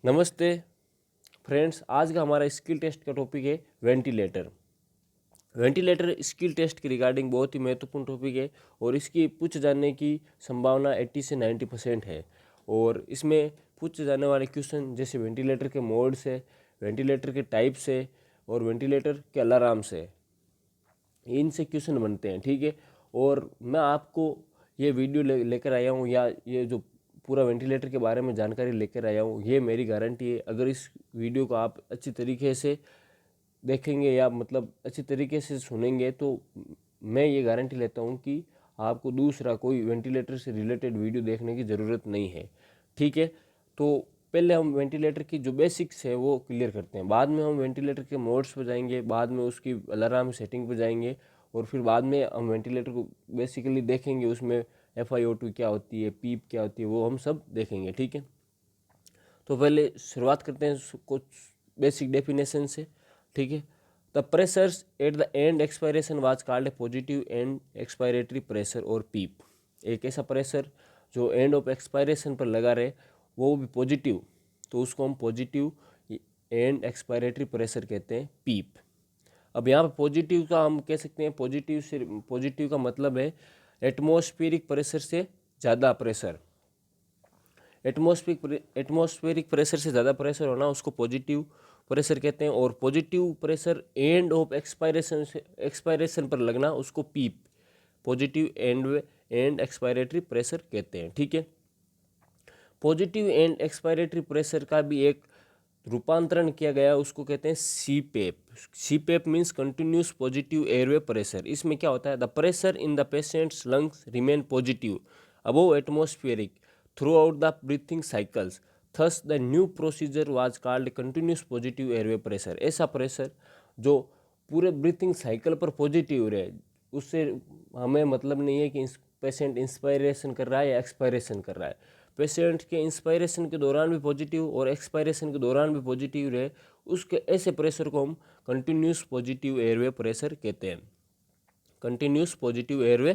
नमस्ते फ्रेंड्स, आज का हमारा स्किल टेस्ट का टॉपिक है वेंटिलेटर। वेंटिलेटर स्किल टेस्ट के रिगार्डिंग बहुत ही महत्वपूर्ण टॉपिक है और इसकी पूछे जाने की संभावना 80 से 90% है। और इसमें पूछे जाने वाले क्वेश्चन जैसे वेंटिलेटर के मोड्स है, वेंटिलेटर के टाइप्स है और वेंटिलेटर के अलार्म्स है, इनसे क्वेश्चन बनते हैं। ठीक है, और मैं आपको ये वीडियो लेकर आया हूँ या ये जो पूरा वेंटिलेटर के बारे में जानकारी लेकर आया हूँ, ये मेरी गारंटी है। अगर इस वीडियो को आप अच्छी तरीके से देखेंगे या मतलब अच्छी तरीके से सुनेंगे तो मैं ये गारंटी लेता हूँ कि आपको दूसरा कोई वेंटिलेटर से रिलेटेड वीडियो देखने की ज़रूरत नहीं है। ठीक है, तो पहले हम वेंटिलेटर की जो बेसिक्स है वो क्लियर करते हैं, बाद में हम वेंटिलेटर के मोड्स पर जाएंगे, बाद में उसकी अलार्म सेटिंग पर जाएंगे और फिर बाद में हम वेंटिलेटर को बेसिकली देखेंगे, उसमें FiO2 क्या होती है, पीप क्या होती है, वो हम सब देखेंगे। ठीक है, तो पहले शुरुआत करते हैं कुछ बेसिक डेफिनेशन से। ठीक है, the pressures eight the end expiration was called a positive and expiratory pressure और पीप। एक ऐसा प्रेशर जो एंड ऑफ एक्सपायरेशन पर लगा रहे वो भी पॉजिटिव, तो उसको हम पॉजिटिव एंड एक्सपायरेटरी प्रेशर कहते हैं, पीप। अब यहाँ पर पॉजिटिव का हम कह सकते हैं, पॉजिटिव का मतलब है एटमॉस्फेरिक प्रेशर से ज़्यादा प्रेशर। एटमॉस्फेरिक प्रेशर से ज़्यादा प्रेशर होना उसको पॉजिटिव प्रेशर कहते हैं, और positive pressure end of expiration पर लगना उसको पीप, पॉजिटिव एंड एक्सपायरेटरी प्रेशर कहते हैं। ठीक है, पॉजिटिव एंड एक्सपायरेटरी प्रेशर का भी एक रूपांतरण किया गया, उसको कहते हैं CPAP. CPAP means continuous positive airway pressure. इसमें क्या होता है, the pressure in the patients lungs remain positive above atmospheric through out the breathing cycles, thus the new procedure was called continuous positive airway pressure. ऐसा pressure जो पूरे breathing cycle पर positive रहे, उससे हमें मतलब नहीं है कि पेशेंट इंस्पायरेशन कर रहा है या एक्सपायरेशन कर रहा है। पेशेंट के इंस्पायरेशन के दौरान भी पॉजिटिव और एक्सपायरेशन के दौरान भी पॉजिटिव रहे, उसके ऐसे प्रेशर को हम कंटिन्यूस पॉजिटिव एयरवे प्रेशर कहते हैं, कंटिन्यूस पॉजिटिव एयरवे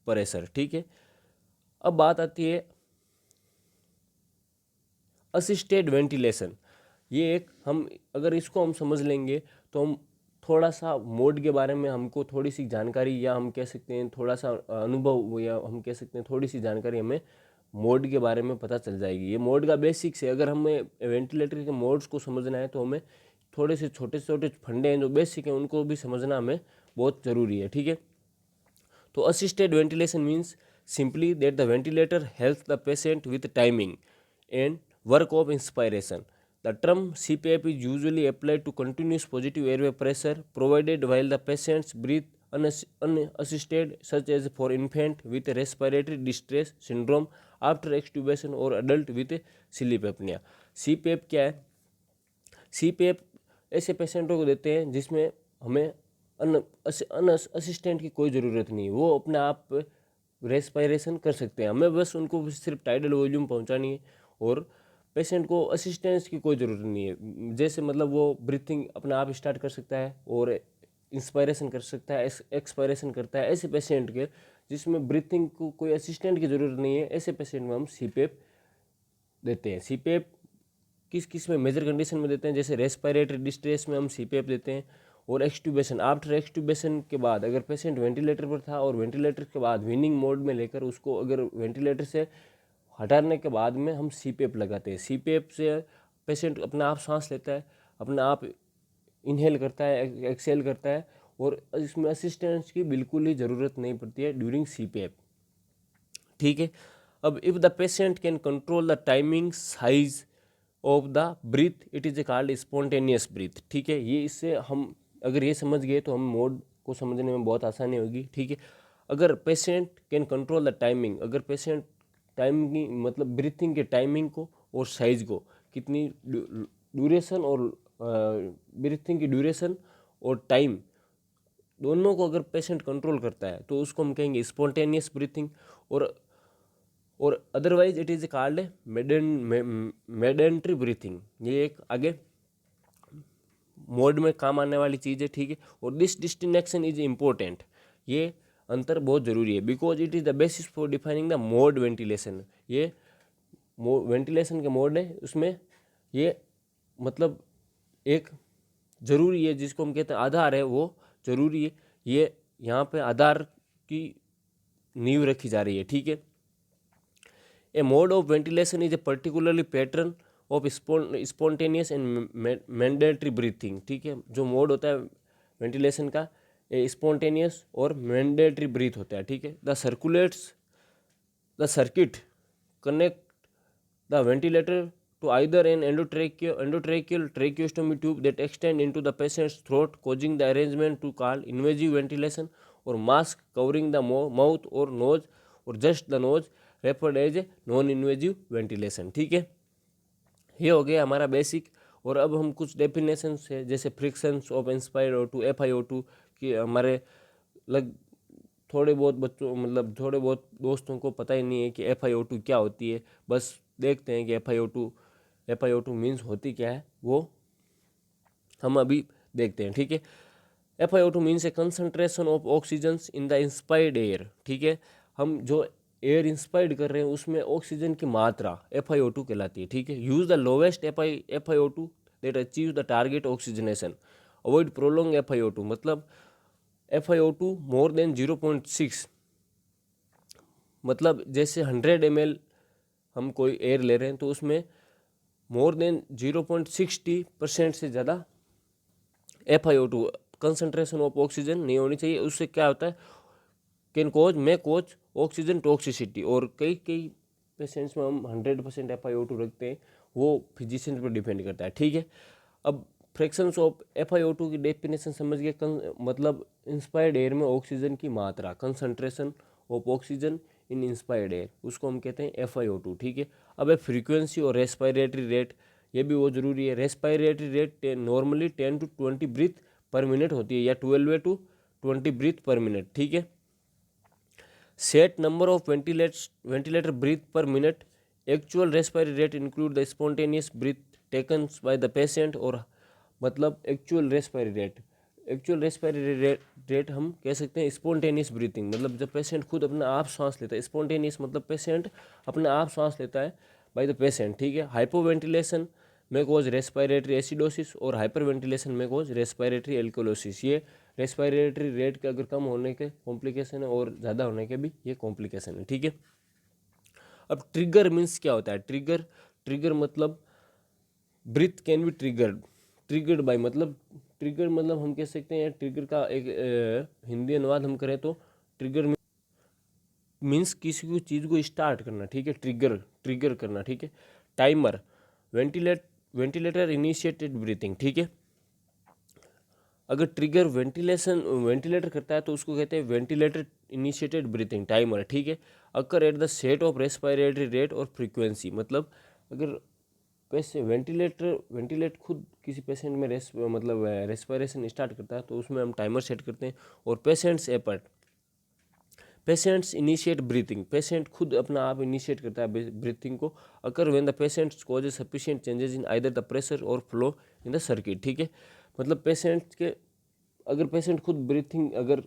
प्रेशर। ठीक है, अब बात आती है असिस्टेड वेंटिलेशन। ये एक हम अगर इसको हम समझ लेंगे तो हम थोड़ा सा मोड के बारे में हमको थोड़ी सी जानकारी, या हम कह सकते हैं थोड़ा सा अनुभव, या हम कह सकते हैं थोड़ी सी जानकारी हमें मोड के बारे में पता चल जाएगी। ये मोड का बेसिक्स है। अगर हमें वेंटिलेटर के मोड्स को समझना है तो हमें थोड़े से छोटे छोटे फंडे हैं जो बेसिक हैं उनको भी समझना हमें बहुत ज़रूरी है। ठीक है, तो assisted ventilation means simply that the ventilator helps the patient with timing and work of inspiration. The term CPAP is usually applied to continuous positive airway pressure provided while the patients breathe unassisted, such as for infant with respiratory distress syndrome after extubation or adult with sleep apnea. CPAP क्या है? CPAP ऐसे पेशेंटों को देते हैं जिसमें हमें assistant की कोई ज़रूरत नहीं, वो अपने आप रेस्पायरेशन कर सकते हैं, हमें बस उनको सिर्फ टाइडल वॉल्यूम पहुंचानी है और पेशेंट को असिस्टेंस की कोई ज़रूरत नहीं है। जैसे मतलब वो ब्रीथिंग अपने आप स्टार्ट कर सकता है और इंस्पायरेशन कर सकता है, एक्सपायरेशन करता है। ऐसे पेशेंट के जिसमें ब्रीथिंग को कोई असिस्टेंट की ज़रूरत नहीं है, ऐसे पेशेंट में हम सीपेप देते हैं। सीपेप किस किस में मेजर कंडीशन में देते हैं, जैसे रेस्पिरेटरी डिस्ट्रेस में हम सीपेप देते हैं, और एक्सट्यूबेशन, आफ्टर एक्सट्यूबेशन के बाद अगर पेशेंट वेंटिलेटर पर था और वेंटिलेटर के बाद वीनिंग मोड में लेकर उसको अगर वेंटिलेटर से हटाने के बाद में हम सीपेप लगाते हैं। सीपेप से पेशेंट अपना आप सांस लेता है, अपना आप इनहेल करता है, एक्सेल करता है, और इसमें असिस्टेंस की बिल्कुल ही ज़रूरत नहीं पड़ती है ड्यूरिंग सीपेप। ठीक है, अब if the patient can control the timing size of the breath it is called spontaneous breath. ठीक है, ये इससे हम अगर ये समझ गए तो हम मोड को समझने में बहुत आसानी होगी। ठीक है, अगर patient can control the timing, अगर पेशेंट टाइमिंग मतलब ब्रीथिंग के टाइमिंग को और साइज को, कितनी ड्यूरेशन और ब्रीथिंग की ड्यूरेशन और टाइम दोनों को अगर पेशेंट कंट्रोल करता है तो उसको हम कहेंगे स्पॉन्टेनियस ब्रीथिंग। और otherwise it is called mandatory breathing. ये एक आगे मोड में काम आने वाली चीज़ है। ठीक है, और दिस डिस्टिंक्शन इज इम्पोर्टेंट, ये अंतर बहुत ज़रूरी है, because it is the basis for defining the mode ventilation. ये वेंटिलेशन के मोड है, उसमें ये मतलब एक ज़रूरी है, जिसको हम कहते हैं आधार है, वो ज़रूरी है। ये यहाँ पे आधार की नींव रखी जा रही है, ठीक है। A mode of ventilation is a particularly pattern of spontaneous and mandatory breathing, ठीक है। जो मोड होता है वेंटिलेशन का, ए स्पॉन्टेनियस और मैंडेटरी ब्रीथ होता है, ठीक है। The circuit connect the ventilator to either an endotracheal tracheostomy tube that extend into the patient's throat, causing the arrangement to call invasive ventilation, or mask covering the mouth or nose or just the nose, referred as a non-invasive ventilation, ठीक है। ये हो गया हमारा basic. और अब हम कुछ डेफिनेशन है, जैसे frictions of inspired O2 FiO2 कि हमारे लग थोड़े बहुत बच्चों मतलब थोड़े बहुत दोस्तों को पता ही नहीं है कि FiO2 क्या होती है। बस देखते हैं कि FiO2 मीन्स होती क्या है, वो हम अभी देखते हैं, ठीक है। FiO2 means A concentration of oxygen in the inspired air, ठीक है। हम जो एयर इंस्पायर्ड कर रहे हैं उसमें ऑक्सीजन की मात्रा FiO2 कहलाती है, ठीक है। Use the lowest FiO2 that achieve the target oxygenation, avoid prolong FiO2, मतलब FiO2 मोर देन 0.6, मतलब जैसे 100 ml हम कोई एयर ले रहे हैं तो उसमें मोर देन 0.60% से ज़्यादा FiO2 कंसंट्रेशन ऑफ ऑक्सीजन नहीं होनी चाहिए। उससे क्या होता है, कैन कोज ऑक्सीजन टॉक्सिसिटी, और कई पेशेंट्स में हम 100% FiO2 रखते हैं, वो फिजिशियन पर डिपेंड करता है, ठीक है। अब फ्रैक्शंस ऑफ FiO2 की डेफिनेशन समझ गए, मतलब इंस्पायर्ड एयर में ऑक्सीजन की मात्रा, concentration of oxygen in inspired air, उसको हम कहते हैं FiO2, ठीक है। अब है फ्रीक्वेंसी और रेस्पिरेटरी रेट, ये भी बहुत ज़रूरी है। Respiratory rate normally 10 to 20 breath per minute होती है, या 12 to 20 ब्रीथ पर मिनट, ठीक है। Set number of ventilator breath per minute, actual respiratory rate include the spontaneous breath taken by the patient, और मतलब एक्चुअल रेस्पिरेटरी रेट हम कह सकते हैं स्पॉन्टेनियस ब्रीथिंग, मतलब जब पेशेंट खुद अपना आप सांस लेता है। स्पॉन्टेनियस मतलब पेशेंट अपना आप सांस लेता है बाय द पेशेंट, ठीक है। हाइपोवेंटिलेशन में कोज रेस्पिरेटरी एसिडोसिस, और हाइपर वेंटिलेशन में कोज रेस्पिरेटरी एल्कोलोसिस। ये रेस्पिरेटरी रेट के अगर कम होने के कॉम्प्लिकेशन है, और ज़्यादा होने के भी ये कॉम्प्लिकेशन है, ठीक है। अब ट्रिगर मीन्स क्या होता है, ट्रिगर मतलब breath can be triggered by, मतलब ट्रिगर मतलब हम कह सकते हैं ट्रिगर का एक हिंदी अनुवाद हम करें तो ट्रिगर मीन्स किसी को चीज़ को स्टार्ट करना, ठीक है। ट्रिगर करना, ठीक है। टाइमर, वेंटिलेटर इनिशिएटेड ब्रीथिंग, ठीक है। अगर ट्रिगर वेंटिलेटर करता है तो उसको कहते हैं वेंटिलेटर इनिशिएटेड ब्रीथिंग टाइमर, ठीक है। Occur at the set of respiratory rate और फ्रीक्वेंसी, मतलब अगर वेंटिलेट खुद किसी पेशेंट में रेस्पिरेशन स्टार्ट करता है तो उसमें हम टाइमर सेट करते हैं। और पेशेंट्स इनिशिएट ब्रीथिंग, पेशेंट खुद अपना आप इनिशिएट करता है ब्रीथिंग को। Occur when the patients causes sufficient changes in either the pressure और फ्लो इन द सर्किट, ठीक है। मतलब अगर पेशेंट खुद ब्रीथिंग अगर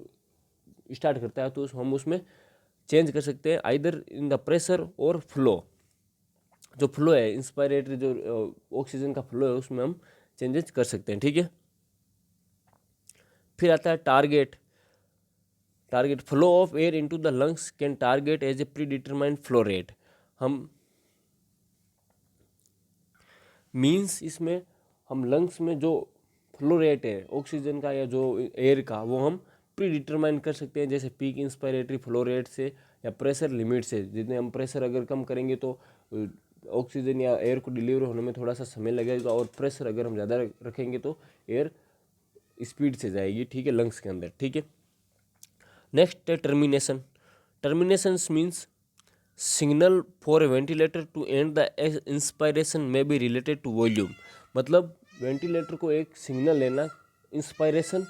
स्टार्ट करता है तो हम उसमें चेंज कर सकते हैं, आइदर इन द प्रेशर और फ्लो, जो फ्लो है इंस्पायरेटरी जो ऑक्सीजन का फ्लो है उसमें हम चेंजेस कर सकते हैं, ठीक है। फिर आता है target flow of air into the lungs can target as a predetermined flow rate. हम मीन्स इसमें हम लंग्स में जो फ्लो रेट है ऑक्सीजन का या जो एयर का, वो हम प्री डिटरमाइन कर सकते हैं, जैसे पीक इंस्पायरेटरी फ्लो रेट से या प्रेशर लिमिट से। जितने हम प्रेशर अगर कम करेंगे तो ऑक्सीजन या एयर को डिलीवर होने में थोड़ा सा समय लगेगा, और प्रेशर अगर हम ज़्यादा रखेंगे तो एयर स्पीड से जाएगी, ठीक है, लंग्स के अंदर, ठीक है। नेक्स्ट है termination means signal for a ventilator to end the inspiration may be related to volume, मतलब वेंटिलेटर को एक सिग्नल लेना इंस्पायरेशन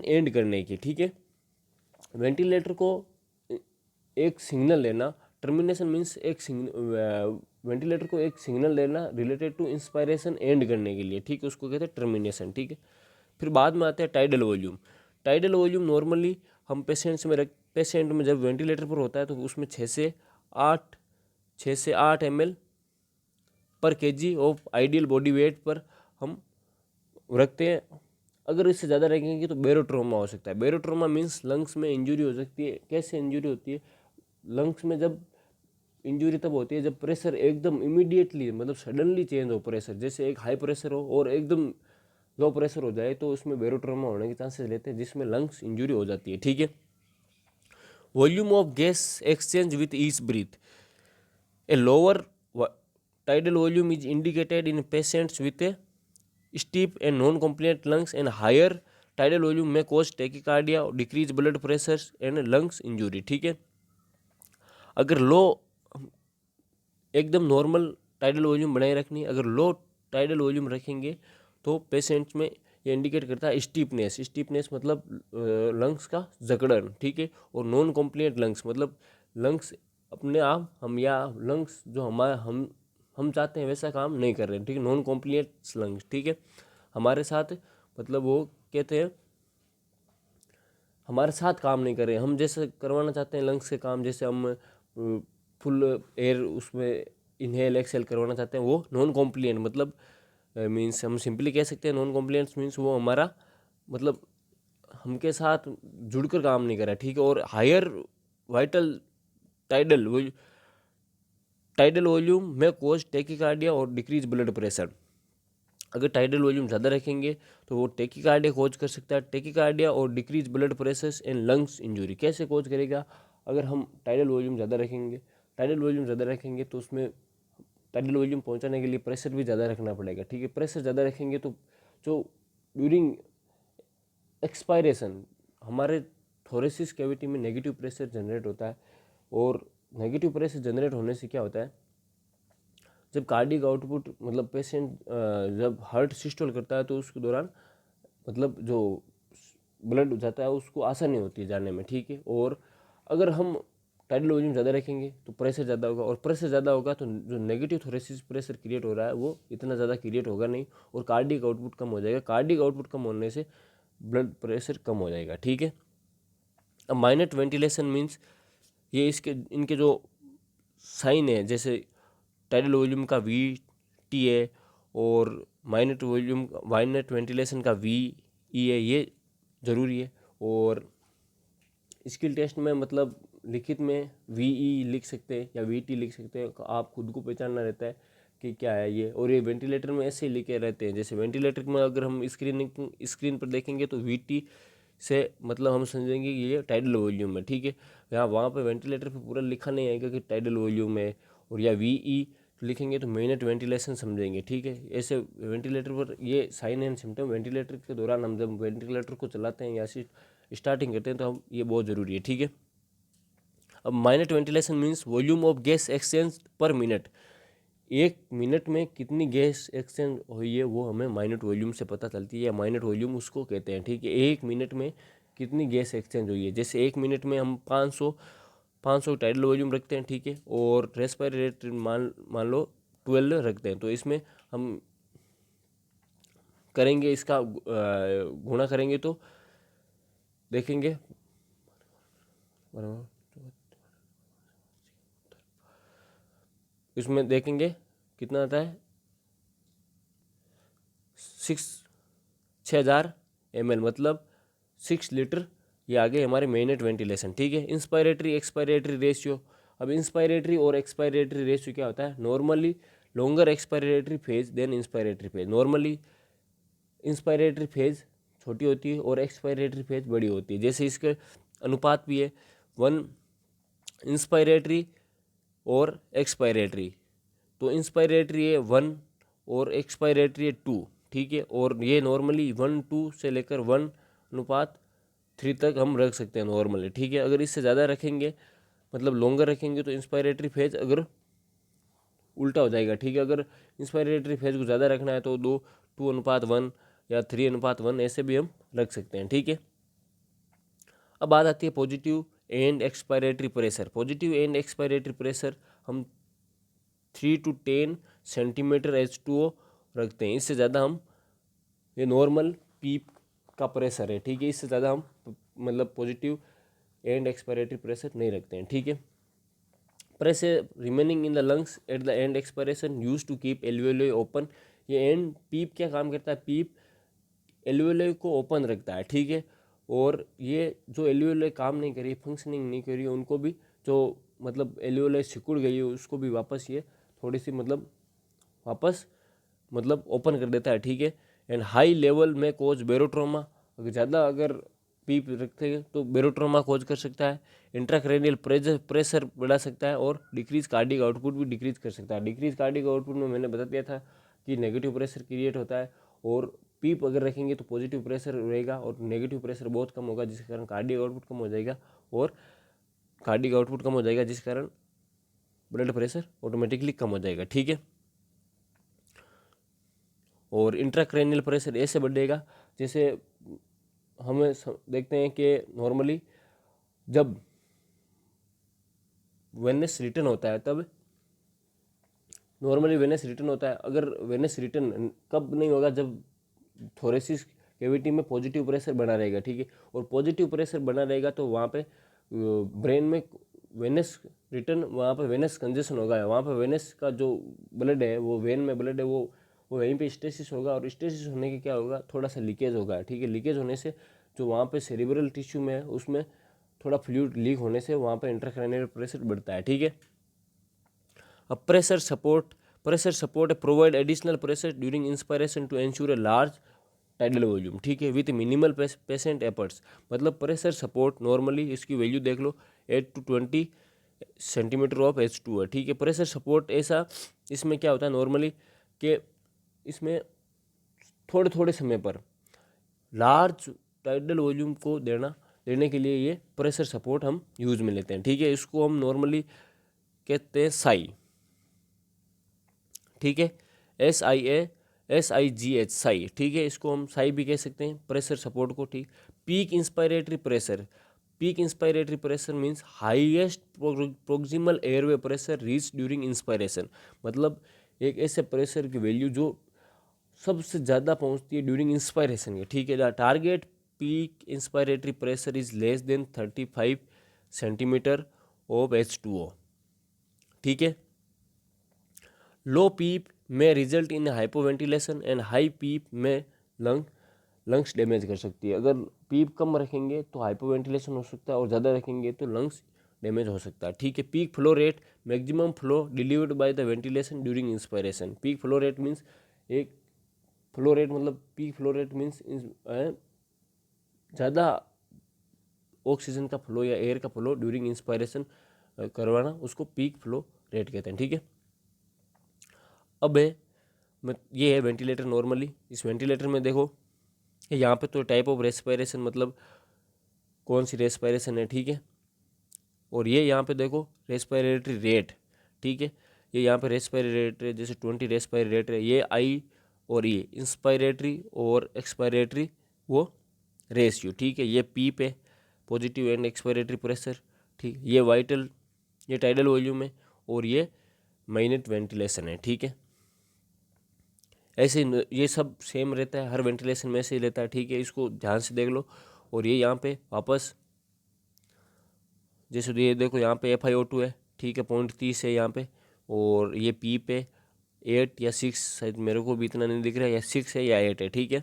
एंड करने की, ठीक है। वेंटिलेटर को एक सिग्नल लेना, टर्मिनेशन मीन्स वेंटिलेटर को एक सिग्नल लेना रिलेटेड टू इंस्पायरेशन एंड करने के लिए, ठीक है, उसको कहते हैं टर्मिनेशन, ठीक है। फिर बाद में आते हैं टाइडल वॉल्यूम नॉर्मली हम पेशेंट में जब वेंटिलेटर पर होता है तो उसमें 6 से 6 से 8 ml पर kg of ideal body weight पर हम रखते हैं। अगर इससे ज़्यादा रखेंगे तो बेरोट्रोमा हो सकता है। बेरोट्रोमा मीन्स लंग्स में इंजरी हो सकती है। कैसे इंजरी होती है? लंग्स में जब इंजरी तब होती है जब प्रेशर एकदम इमीडिएटली मतलब सडनली चेंज हो प्रेशर, जैसे एक हाई प्रेशर हो और एकदम लो प्रेशर हो जाए तो उसमें बेरोट्रोमा होने के चांसेस लेते हैं, जिसमें लंग्स इंजरी हो जाती है। ठीक है। Volume of gas exchange with each breath. A lower tidal volume is indicated in patients with a steep and non-compliant lungs, and higher tidal volume may cause tachycardia, decrease blood pressure and lungs injury। ठीक है। अगर लो एकदम normal tidal volume बनाए रखनी, अगर लो tidal volume रखेंगे तो patients में ये इंडिकेट करता है स्टीपनेस। स्टीपनेस मतलब लंग्स का जकड़न। ठीक है। और नॉन कॉम्प्लिएंट लंग्स मतलब लंग्स अपने आप हम या लंग्स जो हमारे हम चाहते हैं वैसा काम नहीं कर रहे हैं। ठीक है। Non कॉम्प्लिएंट lungs. ठीक है। हमारे साथ मतलब वो कहते हैं हमारे साथ काम नहीं कर रहे हैं, हम जैसे करवाना चाहते हैं लंग्स के काम, जैसे हम फुल एयर उसमें इनहेल एक्सेल करवाना चाहते हैं, वो नॉन कॉम्प्लिएंट मतलब मीन्स हम सिंपली कह सकते हैं नॉन कॉम्प्लिएंट मीन्स वो हमारा मतलब हमके साथ जुड़कर काम नहीं कर रहा। ठीक है। और हायर वाइटल टाइडल वॉल्यूम में कोज टेकिकार्डिया और डिक्रीज ब्लड प्रेशर। अगर टाइडल वॉल्यूम ज़्यादा रखेंगे तो वो टेकिकार्डिया कोज कर सकता है। टेकिकार्डिया और decrease blood pressure and lungs injury कैसे कोज करेगा? अगर हम टाइडल वॉल्यूम ज़्यादा रखेंगे तो उसमें टाइडल वॉल्यूम पहुंचाने के लिए प्रेशर भी ज़्यादा रखना पड़ेगा। ठीक है। प्रेशर ज़्यादा रखेंगे तो जो ड्यूरिंग एक्सपायरेशन हमारे थोरेसिस कैविटी में नेगेटिव प्रेशर जनरेट होता है, और नेगेटिव प्रेशर जनरेट होने से क्या होता है, जब कार्डिक आउटपुट मतलब पेशेंट जब हार्ट सिस्टोल करता है तो उसके दौरान मतलब जो ब्लड जाता है उसको आसानी होती है जाने में। ठीक है। और अगर हम टाइडल वॉल्यूम ज़्यादा रखेंगे तो प्रेशर ज़्यादा होगा, और प्रेशर ज़्यादा होगा तो जो नेगेटिव थोरेसिस प्रेशर क्रिएट हो रहा है वो इतना ज़्यादा क्रिएट होगा नहीं, और कार्डिक आउटपुट कम हो जाएगा। कार्डिक आउटपुट कम होने से ब्लड प्रेशर कम हो जाएगा। ठीक है। अब माइनर वेंटिलेशन मीन्स ये इनके जो साइन है, जैसे टाइडल वॉल्यूम का VT है और माइनर वेंटिलेशन का VE है, ये ज़रूरी है। और स्किल टेस्ट में मतलब लिखित में VE लिख सकते हैं या VT लिख सकते हैं, आप खुद को पहचानना रहता है कि क्या है ये। और ये वेंटिलेटर में ऐसे ही लिखे रहते हैं, जैसे वेंटिलेटर में अगर हम स्क्रीन पर देखेंगे तो VT से मतलब हम समझेंगे कि ये टाइडल वॉल्यूम है। ठीक है। यहाँ वहाँ पे वेंटिलेटर पे पूरा लिखा नहीं आएगा कि टाइडल वॉल्यूम है, और या VE लिखेंगे तो मिनट वेंटिलेशन समझेंगे। ठीक है। ऐसे वेंटिलेटर पर ये साइन एंड सिम्टम वेंटिलेटर के दौरान हम जब वेंटिलेटर को चलाते हैं या स्टार्टिंग करते हैं तो हम ये बहुत ज़रूरी है। ठीक है। अब minor ventilation means volume of gas exchange पर मिनट। 1 मिनट में कितनी गैस एक्सचेंज हुई है वो हमें माइनर वॉल्यूम से पता चलती है, या माइनर वॉल्यूम उसको कहते हैं। ठीक है। 1 मिनट में कितनी गैस एक्सचेंज हुई है, जैसे 1 मिनट में हम 500 टाइडल वॉल्यूम रखते हैं। ठीक है। और रेस्पिरेटरी मान लो 12 रखते हैं, तो इसमें हम करेंगे इसका गुणा करेंगे तो देखेंगे इसमें देखेंगे कितना आता है 6,000 ml मतलब 6 लीटर। ये आगे हमारे मिनट वेंटिलेशन। ठीक है। Inspiratory expiratory ratio. अब इंस्पायरेटरी और एक्सपायरेटरी रेशियो क्या होता है? Normally longer expiratory phase than inspiratory phase. Normally inspiratory phase छोटी होती है और एक्सपायरेटरी फेज बड़ी होती है, जैसे इसके अनुपात भी है 1 इंस्पायरेटरी और एक्सपायरेटरी। तो इंस्पायरेटरी है 1 और एक्सपायरेटरी है 2। ठीक है। और ये नॉर्मली 1:2 से लेकर 1:3 तक हम रख सकते हैं नॉर्मली। ठीक है। अगर इससे ज़्यादा रखेंगे मतलब लॉन्गर रखेंगे तो इंस्पायरेटरी फेज अगर उल्टा हो जाएगा। ठीक है। अगर इंस्पायरेटरी फेज को ज़्यादा रखना है तो 2:1 या 3:1 ऐसे भी हम रख सकते हैं। ठीक है। अब बात आती है positive and expiratory pressure. Positive and expiratory pressure हम 3 to 10 सेंटीमीटर H2O रखते हैं। इससे ज़्यादा हम ये नॉर्मल पीप का प्रेशर है। ठीक है। इससे ज़्यादा हम मतलब पॉजिटिव एंड एक्सपायरेटरी प्रेशर नहीं रखते हैं। ठीक है। Pressure remaining in the lungs at the end expiration use to keep alveoli open. ये एंड पीप क्या काम करता है, पीप एल्वियोलाई को ओपन रखता है, ठीक है। और ये जो एल्वियोलाई काम नहीं करी, फंक्शनिंग नहीं करी, उनको भी जो मतलब एल्वियोलाई सिकुड़ गई है उसको भी वापस ये थोड़ी सी मतलब वापस मतलब ओपन कर देता है, ठीक है। एंड हाई लेवल में कोज बेरोट्रोमा, अगर ज़्यादा अगर पीप रखते हैं तो बेरोट्रोमा कोज कर सकता है। इंट्राक्रेनियल प्रेशर बढ़ा सकता है और डिक्रीज कार्डिक आउटपुट भी डिक्रीज कर सकता है। डिक्रीज कार्डिक आउटपुट में मैंने बता दिया था कि नेगेटिव प्रेशर क्रिएट होता है, और पीप अगर रखेंगे तो पॉजिटिव प्रेशर रहेगा और नेगेटिव प्रेशर बहुत कम होगा, जिसके कारण कार्डिक आउटपुट कम हो जाएगा, और कार्डिक आउटपुट कम हो जाएगा जिस कारण ब्लड प्रेशर ऑटोमेटिकली कम हो जाएगा, ठीक है। और इंट्राक्रेनियल प्रेशर ऐसे बढ़ेगा जैसे हमें देखते हैं कि नॉर्मली जब वेनस रिटर्न होता है, तब नॉर्मली वेनस रिटर्न होता है, अगर वेनस रिटर्न कब नहीं होगा, जब थोरेसिस कैविटी में पॉजिटिव प्रेशर बना रहेगा, ठीक है। और पॉजिटिव प्रेशर बना रहेगा तो वहाँ पे ब्रेन में वेनस रिटर्न, वहाँ पे वेनस कंजेशन होगा, वहाँ पे वेनस का जो ब्लड है, वो वेन में ब्लड है, वो वहीं पे स्टेसिस होगा, और स्टेसिस होने के क्या होगा, थोड़ा सा लीकेज होगा, ठीक है। लीकेज होने से जो वहाँ पे सेरिब्रल टिश्यू में है उसमें थोड़ा फ्लूइड लीक होने से वहाँ पे इंट्राक्रैनियल प्रेशर बढ़ता है, ठीक है। अब pressure support provide additional pressure during inspiration to ensure a large tidal volume, ठीक है, विथ मिनिमल पेशेंट एफर्ट्स। मतलब प्रेशर सपोर्ट नॉर्मली इसकी वैल्यू देख लो 8 to 20 सेंटीमीटर ऑफ H2 है, ठीक है। प्रेशर सपोर्ट ऐसा, इसमें क्या होता है नॉर्मली कि इसमें थोड़े थोड़े समय पर लार्ज टाइडल वॉल्यूम को देने के लिए ये प्रेशर सपोर्ट हम यूज में लेते हैं, ठीक है। इसको हम नॉर्मली कहते हैं साई, ठीक है, SIGH साई, ठीक है। इसको हम साई भी कह सकते हैं प्रेशर सपोर्ट को, ठीक। Peak inspiratory pressure means highest proximal airway pressure reach during inspiration. मतलब एक ऐसे प्रेशर की वैल्यू जो सबसे ज़्यादा पहुंचती है ड्यूरिंग इंस्पायरेशन के, ठीक है। The target peak inspiratory pressure is less than 35 centimetre of H2O, ठीक है। लो पीप में result in hypoventilation and high PEEP में लंग्स डैमेज कर सकती है। अगर पीप कम रखेंगे तो हाइपोवेंटिलेशन हो सकता है, और ज़्यादा रखेंगे तो लंग्स डैमेज हो सकता है, ठीक है। Peak flow rate maximum flow delivered by the ventilation during inspiration. Peak flow rate means एक फ्लो रेट, मतलब पीक फ्लो रेट मीन्स ज़्यादा ऑक्सीजन का फ्लो या एयर का फ्लो ड्यूरिंग इंस्पायरेशन करवाना, उसको पीक फ्लो रेट कहते हैं, ठीक है। अब ये है वेंटिलेटर नॉर्मली। इस वेंटिलेटर में देखो यहाँ पे तो टाइप ऑफ रेस्पिरेशन, मतलब कौन सी रेस्पिरेशन है, ठीक है। और ये यहाँ पे देखो रेस्पिरेटरी रेट, ठीक है। ये यहाँ पे रेस्पिरेटरी रेट है, जैसे 20 रेस्पिरेटरी रेट है, ये आई, और ये इंस्पायरेटरी और एक्सपायरेटरी वो रेशियो, ठीक है। ये पी पे पॉजिटिव एंड एक्सपायरेटरी प्रेशर, ठीक। ये वाइटल, ये टाइडल वॉल्यूम है, और ये माइनट वेंटिलेशन है, ठीक है। ऐसे ये सब सेम रहता है, हर वेंटिलेशन में ऐसे ही रहता है, ठीक है। इसको ध्यान से देख लो। और ये यहाँ पे वापस जैसे ये देखो यहाँ पे FiO2 है, ठीक है, 0.30 है यहाँ पे, और ये पी पे 8 या 6, शायद मेरे को भी इतना नहीं दिख रहा है, या 6 है या 8 है, ठीक है।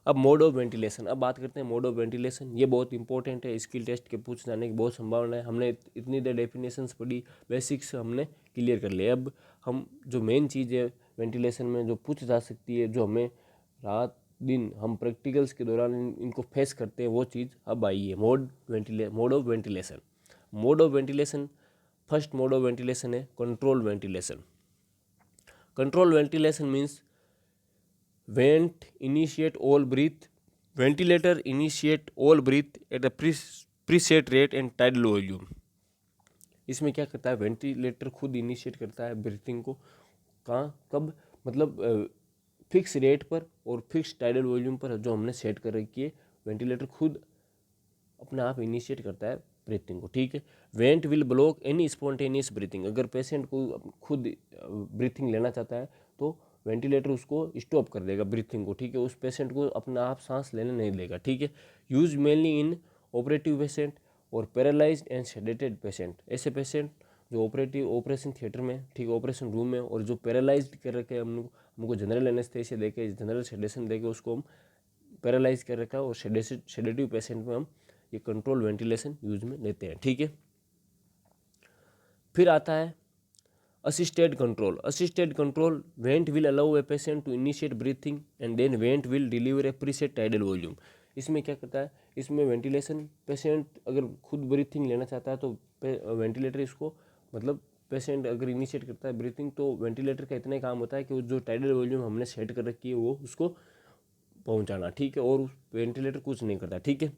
अब मोड ऑफ वेंटिलेशन, अब बात करते हैं मोड ऑफ वेंटिलेशन। ये बहुत इंपॉर्टेंट है, स्किल टेस्ट के पूछ जाने की बहुत संभावना है। हमने इतनी देर डेफिनेशंस पढ़ी, बेसिक्स हमने क्लियर कर लिए। अब हम जो मेन चीज़ है वेंटिलेशन में जो पूछ जा सकती है, जो हमें रात दिन हम प्रैक्टिकल्स के दौरान इनको फेस करते हैं, वो चीज़ अब आई है, mode of ventilation. Mode of ventilation, first mode of ventilation है control ventilation. Control ventilation means ventilator initiate all breath at a preset rate and tidal volume। इसमें क्या करता है, वेंटिलेटर खुद इनिशिएट करता है ब्रीथिंग को, कहाँ कब, मतलब फिक्स रेट पर और फिक्स टाइडल वॉल्यूम पर जो हमने सेट कर रखी है, वेंटिलेटर खुद अपने आप इनिशिएट करता है ब्रीथिंग को, ठीक है। Went will block any spontaneous breathing, अगर पेशेंट को खुद ब्रीथिंग लेना चाहता है तो वेंटिलेटर उसको स्टॉप कर देगा ब्रीथिंग को, ठीक है। उस पेशेंट को अपना आप सांस लेने नहीं देगा, ठीक है। यूज मेनली इन ऑपरेटिव पेशेंट और पैरालाइज्ड एंड सेडेटेड पेशेंट। ऐसे पेशेंट जो ऑपरेशन थिएटर में, ठीक, ऑपरेशन रूम में, और जो पैरालाइज्ड कर रखे हैं हमको जनरल एनेस्थेसिया देके, जनरल सेडेशन देके उसको हम पैरालाइज कर रखा है, और सेडेटिव पेशेंट में हम ये कंट्रोल वेंटिलेशन यूज में लेते हैं, ठीक है। फिर आता है assisted control. Assisted control, vent will allow a patient to initiate breathing and then vent will deliver a preset tidal volume. इसमें क्या करता है, इसमें वेंटिलेशन, पेशेंट अगर खुद ब्रीथिंग लेना चाहता है तो वेंटिलेटर इसको, मतलब पेशेंट अगर इनिशिएट करता है ब्रीथिंग तो वेंटिलेटर का इतना ही काम होता है कि जो टाइडल वॉल्यूम हमने सेट कर रखी है वो उसको पहुंचाना, ठीक है, और वेंटिलेटर कुछ नहीं करता, ठीक है।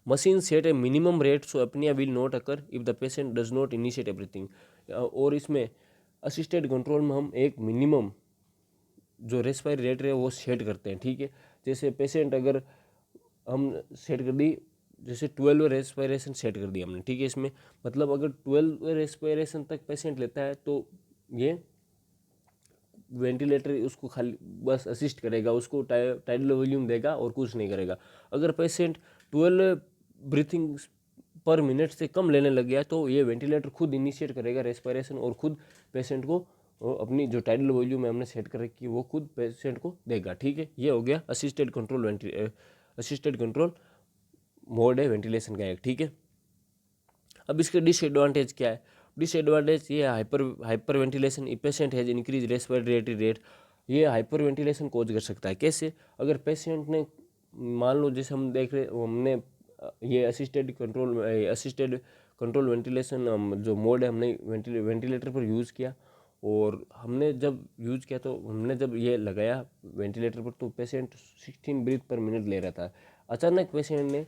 Machine set a minimum rate so apnoea will not occur if the patient does not initiate everything. और इसमें असिस्टेड कंट्रोल में हम एक मिनिमम जो रेस्पायरी रेट है वो सेट करते हैं, ठीक है। जैसे पेशेंट अगर हम सेट कर दी, जैसे 12 रेस्पायरेशन सेट कर दी हमने, ठीक है। इसमें मतलब अगर 12 रेस्पायरेशन तक पेशेंट लेता है तो ये वेंटिलेटर उसको खाली बस असिस्ट करेगा, उसको टाइडल वॉल्यूम देगा और कुछ नहीं करेगा। अगर पेशेंट 12 ब्रीथिंग पर मिनट से कम लेने लग गया तो ये वेंटिलेटर खुद इनिशिएट करेगा रेस्पिरेशन और खुद पेशेंट को अपनी जो टाइडल वॉल्यूम है हमने सेट कर रखी है वो खुद पेशेंट को देगा, ठीक है। ये हो गया असिस्टेड कंट्रोल मोड है वेंटिलेशन का एक, ठीक है। अब इसके डिसएडवांटेज क्या है? डिसएडवांटेज ये hyper ventilation, patient has increase respiratory rate. ये हाइपर वेंटिलेशन कोज कर सकता है। कैसे? अगर पेशेंट ने, मान लो जैसे हम देख रहे, हमने ये असिस्टेड कंट्रोल वेंटिलेशन जो मोड है हमने वेंटिलेटर पर यूज़ किया, और हमने जब यूज़ किया तो हमने जब ये लगाया वेंटिलेटर पर तो पेशेंट 16 ब्रीथ पर मिनट ले रहा था। अचानक पेशेंट ने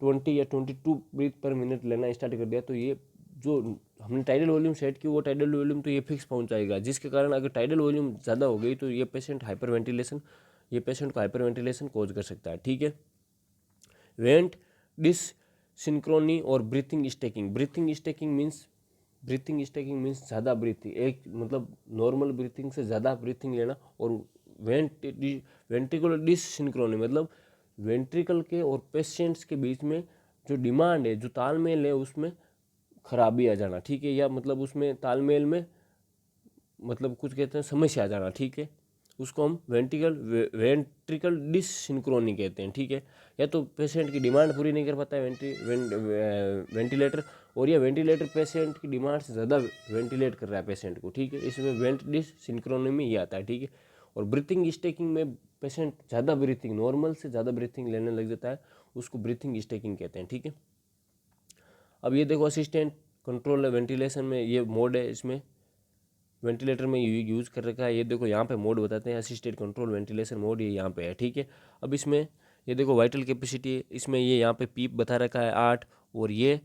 20 या 22 ब्रीथ पर मिनट लेना स्टार्ट कर दिया तो ये जो हमने टाइडल वॉल्यूम सेट की वो टाइडल वॉल्यूम तो ये फिक्स पहुंचाएगा, जिसके कारण अगर टाइडल वॉल्यूम ज़्यादा हो गई तो ये पेशेंट को हाइपर वेंटिलेशन कोज कर सकता है, ठीक है। वेंट डिस सिंक्रोनी और ब्रीथिंग स्टेकिंग मीन्स ज़्यादा ब्रीथिंग, एक मतलब नॉर्मल ब्रीथिंग से ज़्यादा ब्रीथिंग लेना, और वेंट्रिकुलर डिस सिंक्रोनी मतलब वेंट्रिकल के और पेशेंट्स के बीच में जो डिमांड है, जो तालमेल है, उसमें खराबी आ जाना, ठीक है, या मतलब उसमें तालमेल में मतलब कुछ कहते हैं समस्या आ जाना, ठीक है। उसको हम वेंट्रिकल डिससिंक्रोनी कहते हैं, ठीक है। या तो पेशेंट की डिमांड पूरी नहीं कर पाता है वेंटिलेटर, और यह वेंटिलेटर पेशेंट की डिमांड से ज़्यादा वेंटिलेट कर रहा है पेशेंट को, ठीक है। इसमें वेंट डिससिंक्रोनी में ये आता है, ठीक है। और ब्रीथिंग स्टेकिंग में पेशेंट ज़्यादा ब्रीथिंग, नॉर्मल से ज़्यादा ब्रीथिंग लेने लग जाता है, उसको ब्रीथिंग स्टेकिंग कहते हैं, ठीक है। अब ये देखो असिस्टेंट कंट्रोल वेंटिलेशन में ये मोड है, इसमें वेंटिलेटर में यूज़ कर रखा है। ये देखो यहाँ पे मोड बताते हैं, असिस्टेड कंट्रोल वेंटिलेशन मोड, ये यहाँ पे है, ठीक है। अब इसमें ये देखो वाइटल कैपेसिटी, इसमें ये यहाँ पे पीप बता रखा है 8, और ये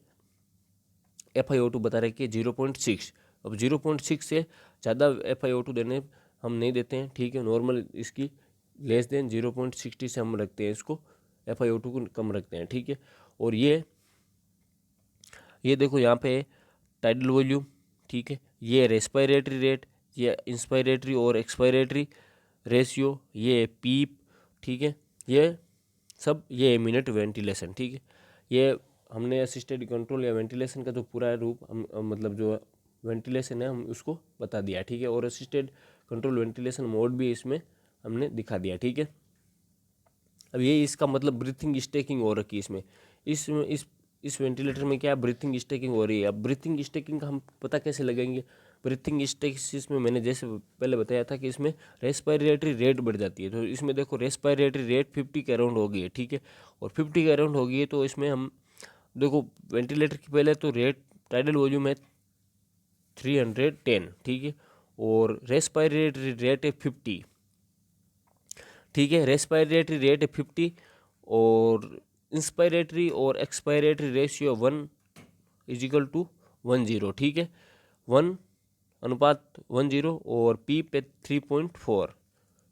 FiO2 बता रखी है 0.6। अब 0.6 से ज़्यादा FiO2 देने हम नहीं देते हैं, ठीक है। नॉर्मल इसकी लेस देन 0.60 से हम रखते हैं इसको, FiO2 को कम रखते हैं, ठीक है। और ये देखो यहाँ पे टाइडल वॉल्यूम, ठीक है, ये रेस्पिरेटरी रेट, ये इंस्पायरेटरी और एक्सपायरेटरी रेशियो, ये पीप, ठीक है, ये सब, ये मिनट वेंटिलेशन, ठीक है। ये हमने असिस्टेड कंट्रोल या वेंटिलेशन का जो पूरा रूप हम मतलब जो वेंटिलेशन है हम उसको बता दिया, ठीक है। और असिस्टेड कंट्रोल वेंटिलेशन मोड भी इसमें हमने दिखा दिया, ठीक है। अब ये इसका मतलब ब्रीथिंग स्टेकिंग हो रखी है इसमें, इस वेंटिलेटर में क्या ब्रीथिंग स्टेकिंग हो रही है। अब ब्रीथिंग स्टेकिंग का हम पता कैसे लगाएंगे? ब्रीथिंग स्टेकिंग में मैंने जैसे पहले बताया था कि इसमें रेस्पिरेटरी रेट बढ़ जाती है, तो इसमें देखो रेस्पिरेटरी रेट 50 के अराउंड हो गई है, ठीक है। और 50 के अराउंड हो गई है तो इसमें हम देखो वेंटिलेटर की पहले तो रेट टाइडल वॉल्यूम है 310, ठीक है, और रेस्पिरेटरी रेट है 50, ठीक है। रेस्पिरेटरी रेट है 50 और इंस्पायरेटरी और एक्सपायरेटरी रेशियो 1:10, ठीक है, 1:10, और पी पे 3.4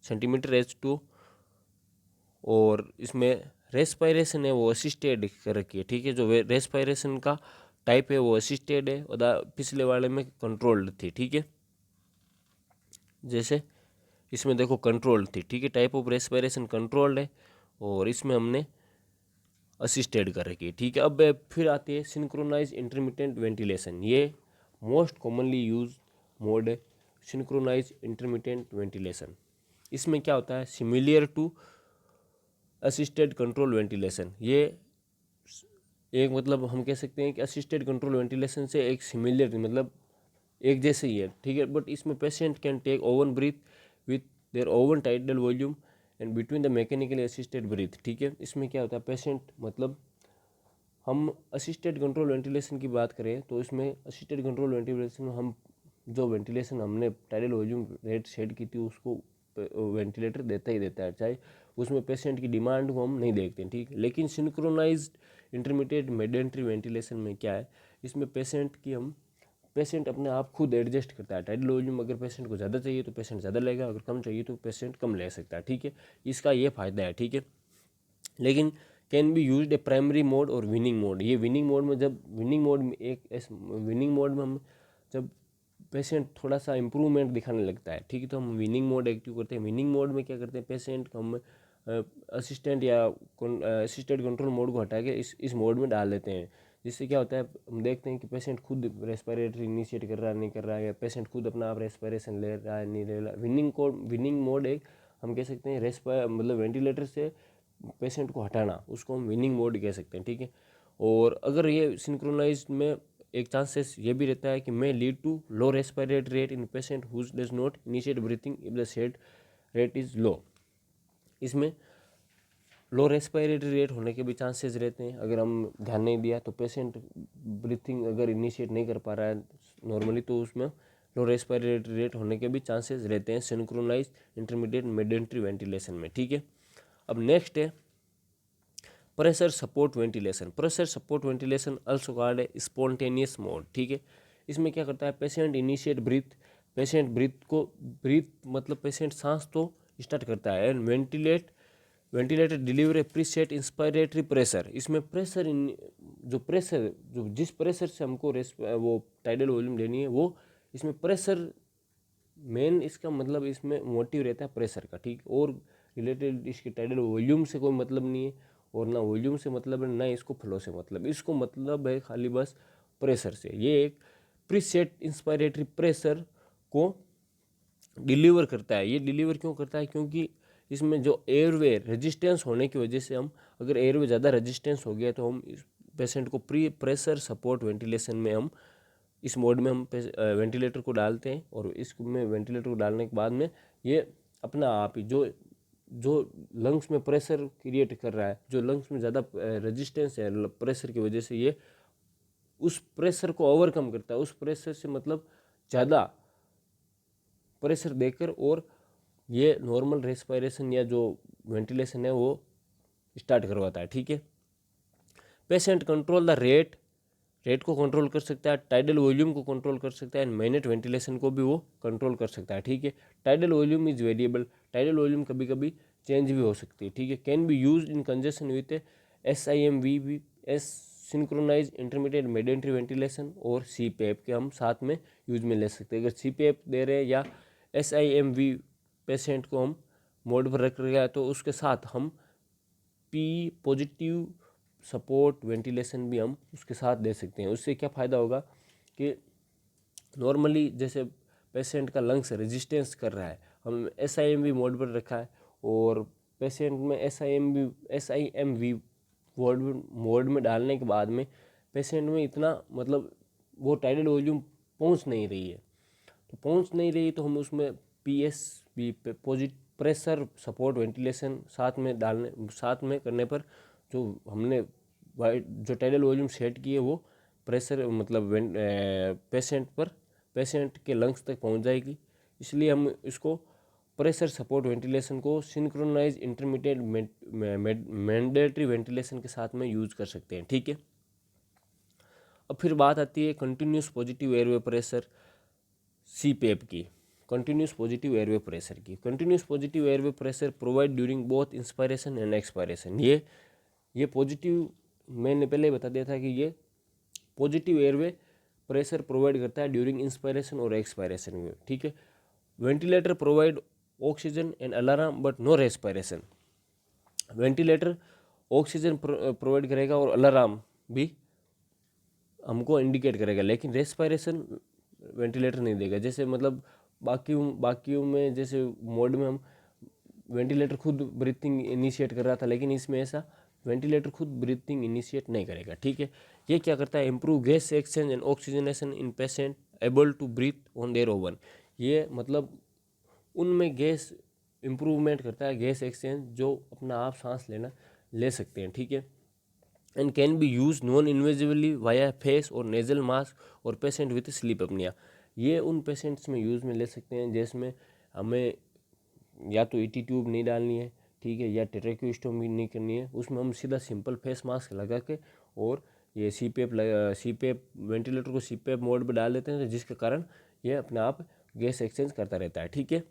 cm/h2। और इसमें रेस्पिरेशन है वो असिस्टेड कर रखी है, ठीक है। जो रेस्पिरेशन का टाइप है वो असिस्टेड है, और पिछले वाले में कंट्रोल्ड थी, ठीक है। जैसे इसमें देखो कंट्रोल्ड थी, ठीक है, टाइप ऑफ रेस्पिरेशन कंट्रोल्ड है, और इसमें हमने असिस्टेड कर रखी है, ठीक है। अब फिर आती है सिंक्रोनाइज इंटरमिटेंट वेंटिलेशन। ये मोस्ट कॉमनली यूज मोड है सिंक्रोनाइज इंटरमिटेंट वेंटिलेशन। इसमें क्या होता है, similar to assisted control ventilation. ये एक मतलब हम कह सकते हैं कि असिस्टेड कंट्रोल वेंटिलेशन से एक सिमिलर मतलब एक जैसे ही है, ठीक है। बट इसमें patient can take own breath with their own tidal volume and between the mechanically assisted breath, ठीक है। इसमें क्या होता है, पेशेंट मतलब हम असिस्टेड कंट्रोल वेंटिलेशन की बात करें तो इसमें असिस्टेड कंट्रोल वेंटिलेशन में हम जो वेंटिलेशन हमने टाइडल वॉल्यूम रेट सेट की थी उसको वेंटिलेटर देता ही देता है, चाहे उसमें पेशेंट की डिमांड को हम नहीं देखते हैं, ठीक है। लेकिन सिंक्रोनाइज्ड इंटरमीडिएट मेडेंट्री वेंटिलेशन में क्या है, इसमें पेशेंट अपने आप खुद एडजस्ट करता है। टाइडल वॉल्यूम अगर पेशेंट को ज़्यादा चाहिए तो पेशेंट ज़्यादा लेगा, अगर कम चाहिए तो पेशेंट कम ले सकता है, ठीक है। इसका ये फ़ायदा है, ठीक है। लेकिन can be use A primary mode और विनिंग मोड। ये विनिंग मोड में हम जब पेशेंट थोड़ा सा इम्प्रूवमेंट दिखाने लगता है, ठीक है, तो हम विनिंग मोड एक्टिव करते हैं। विनिंग मोड में क्या करते हैं, पेशेंट को हम असिस्टेंट या असिस्टेड कंट्रोल मोड को हटा के इस मोड में डाल देते हैं, जिससे क्या होता है हम देखते हैं कि पेशेंट खुद रेस्पिरेटरी इनिशिएट कर रहा है नहीं कर रहा है, या पेशेंट खुद अपना आप रेस्पिरेशन ले रहा है नहीं ले रहा। विनिंग मोड एक हम कह सकते हैं मतलब वेंटिलेटर से पेशेंट को हटाना, उसको हम विनिंग मोड कह सकते हैं, ठीक है। और अगर ये सिंक्रोनाइज में एक चांसेस ये भी रहता है कि may lead to low respiratory rate in patient who does not initiate breathing if the said rate is low. इसमें लो रेस्पिरेटरी रेट होने के भी चांसेस रहते हैं। अगर हम ध्यान नहीं दिया तो पेशेंट ब्रीथिंग अगर इनिशिएट नहीं कर पा रहा है नॉर्मली, तो उसमें लो रेस्पिरेटरी रेट होने के भी चांसेस रहते हैं सिंक्रोनाइज इंटरमीडिएट मेडेंट्री वेंटिलेशन में, ठीक है। अब नेक्स्ट है pressure support ventilation. Pressure support ventilation also called है स्पॉन्टेनियस मोड, ठीक है। इसमें क्या करता है, पेशेंट इनिशिएट ब्रीथ मतलब पेशेंट सांस तो स्टार्ट करता है and ventilator deliver a preset inspiratory pressure. इसमें जिस प्रेशर से हमको वो टाइडल वॉल्यूम लेनी है, वो इसमें प्रेशर मेन इसका मतलब इसमें मोटिव रहता है प्रेशर का, ठीक। और रिलेटेड इसके टाइडल वॉल्यूम से कोई मतलब नहीं है, और ना वॉल्यूम से मतलब है, ना इसको फ्लो से मतलब, इसको मतलब है खाली बस प्रेशर से। ये एक प्रीसेट इंस्पायरेटरी प्रेशर को डिलीवर करता है। ये डिलीवर क्यों करता है, क्योंकि इसमें जो एयरवे रेजिस्टेंस होने की वजह से अगर एयरवे ज़्यादा रेजिस्टेंस हो गया तो हम इस पेशेंट को प्रेशर सपोर्ट वेंटिलेशन में हम इस मोड में हम वेंटिलेटर को डालते हैं, और इसमें वेंटिलेटर को डालने के बाद में ये अपना आप ही जो लंग्स में प्रेशर क्रिएट कर रहा है, जो लंग्स में ज़्यादा रेजिस्टेंस है प्रेशर की वजह से, ये उस प्रेशर को ओवरकम करता है। उस प्रेशर से मतलब ज़्यादा प्रेशर देकर और ये नॉर्मल रेस्पिरेशन या जो वेंटिलेशन है वो स्टार्ट करवाता है, ठीक है। पेशेंट कंट्रोल द रेट को कंट्रोल कर सकता है, टाइडल वॉल्यूम को कंट्रोल कर सकता है, एंड मिनट वेंटिलेशन को भी वो कंट्रोल कर सकता है, ठीक है। Tidal volume is variable. Tidal volume कभी कभी चेंज भी हो सकती है, ठीक है। Can be use in conjunction with SIMV synchronise intermediate mandatory ventilation और CPAP के हम साथ में यूज में ले सकते हैं। अगर CPAP दे रहे हैं या SIMV पेशेंट को हम मोड पर रख रहे हैं तो उसके साथ हम P पॉजिटिव सपोर्ट वेंटिलेशन भी हम उसके साथ दे सकते हैं। उससे क्या फ़ायदा होगा कि नॉर्मली जैसे पेशेंट का लंग्स रेजिस्टेंस कर रहा है, हम SIMV मोड पर रखा है, और पेशेंट में SIMV मोड में डालने के बाद में पेशेंट में इतना मतलब वो टाइडल वॉल्यूम पहुंच नहीं रही है, तो हम उसमें PSV positive pressure support ventilation साथ में करने पर जो हमने जो टाइडल वॉल्यूम सेट की है वो प्रेशर मतलब पेशेंट के लंग्स तक पहुंच जाएगी। इसलिए हम इसको प्रेशर सपोर्ट वेंटिलेशन को सिंक्रोनाइज इंटरमीडिएट मैंडेटरी वेंटिलेशन के साथ में यूज कर सकते हैं, ठीक है। अब फिर बात आती है continuous positive airway pressure CPAP की। कंटिन्यूस पॉजिटिव एयरवे प्रेशर की। Continuous positive airway pressure provide during both inspiration and expiration. ये पॉजिटिव मैंने पहले ही बता दिया था कि ये पॉजिटिव एयरवे प्रेशर प्रोवाइड करता है ड्यूरिंग इंस्पायरेशन और एक्सपायरेशन में, ठीक है। Ventilator provide oxygen and alarm but no respiration. Ventilator oxygen provide करेगा और अलार्म भी हमको इंडिकेट करेगा, लेकिन रेस्पिरेशन वेंटिलेटर नहीं देगा। जैसे मतलब बाकी में जैसे मोड में हम वेंटिलेटर खुद ब्रीथिंग इनिशिएट कर रहा था, लेकिन इसमें ऐसा वेंटिलेटर खुद ब्रीथिंग इनिशिएट नहीं करेगा, ठीक है। ये क्या करता है, improve gas exchange and oxygenation in patient able to breathe on their own. ये मतलब उनमें गैस इम्प्रूवमेंट करता है, गैस एक्सचेंज, जो अपना आप सांस ले सकते हैं, ठीक है। And can be use non invasively via face और नेजल मास्क और पेशेंट विथ स्लीप अपनिया। ये उन पेशेंट्स में यूज़ में ले सकते हैं जिसमें हमें या तो ईटी ट्यूब नहीं डालनी है, ठीक है, या ट्रेकोस्टोमी नहीं करनी है। उसमें हम सीधा सिंपल फेस मास्क लगा के और ये सीपेप वेंटिलेटर को सीपेप मोड पे डाल देते हैं, जिसके कारण ये अपने आप गैस एक्सचेंज करता रहता है, ठीक है।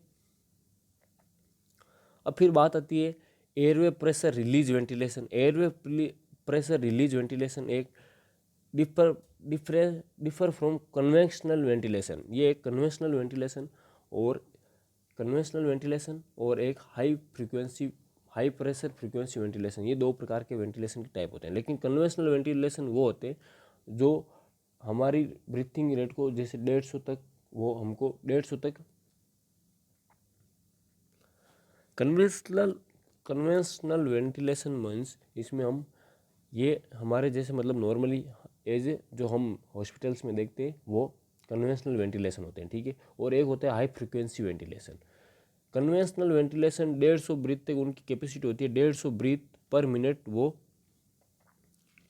अब फिर बात आती है airway pressure release ventilation. Airway pressure release ventilation एक डिफर फ्रॉम कन्वेंशनल वेंटिलेशन। ये एक कन्वेंशनल वेंटिलेशन और एक हाई प्रेशर फ्रीक्वेंसी वेंटिलेशन, ये दो प्रकार के वेंटिलेशन के टाइप होते हैं। लेकिन कन्वेंशनल वेंटिलेशन वो होते हैं जो हमारी ब्रीथिंग रेट को जैसे 150 तक, वो हमको 150 तक कन्वेंशनल वेंटिलेशन मीन्स इसमें हम ये हमारे जैसे मतलब नॉर्मली एज जो हम हॉस्पिटल्स में देखते हैं वो कन्वेंशनल वेंटिलेशन होते हैं, ठीक है। और एक होता है high frequency ventilation. Conventional ventilation 150 breath तक उनकी कैपेसिटी होती है, 150 ब्रीथ पर मिनट वो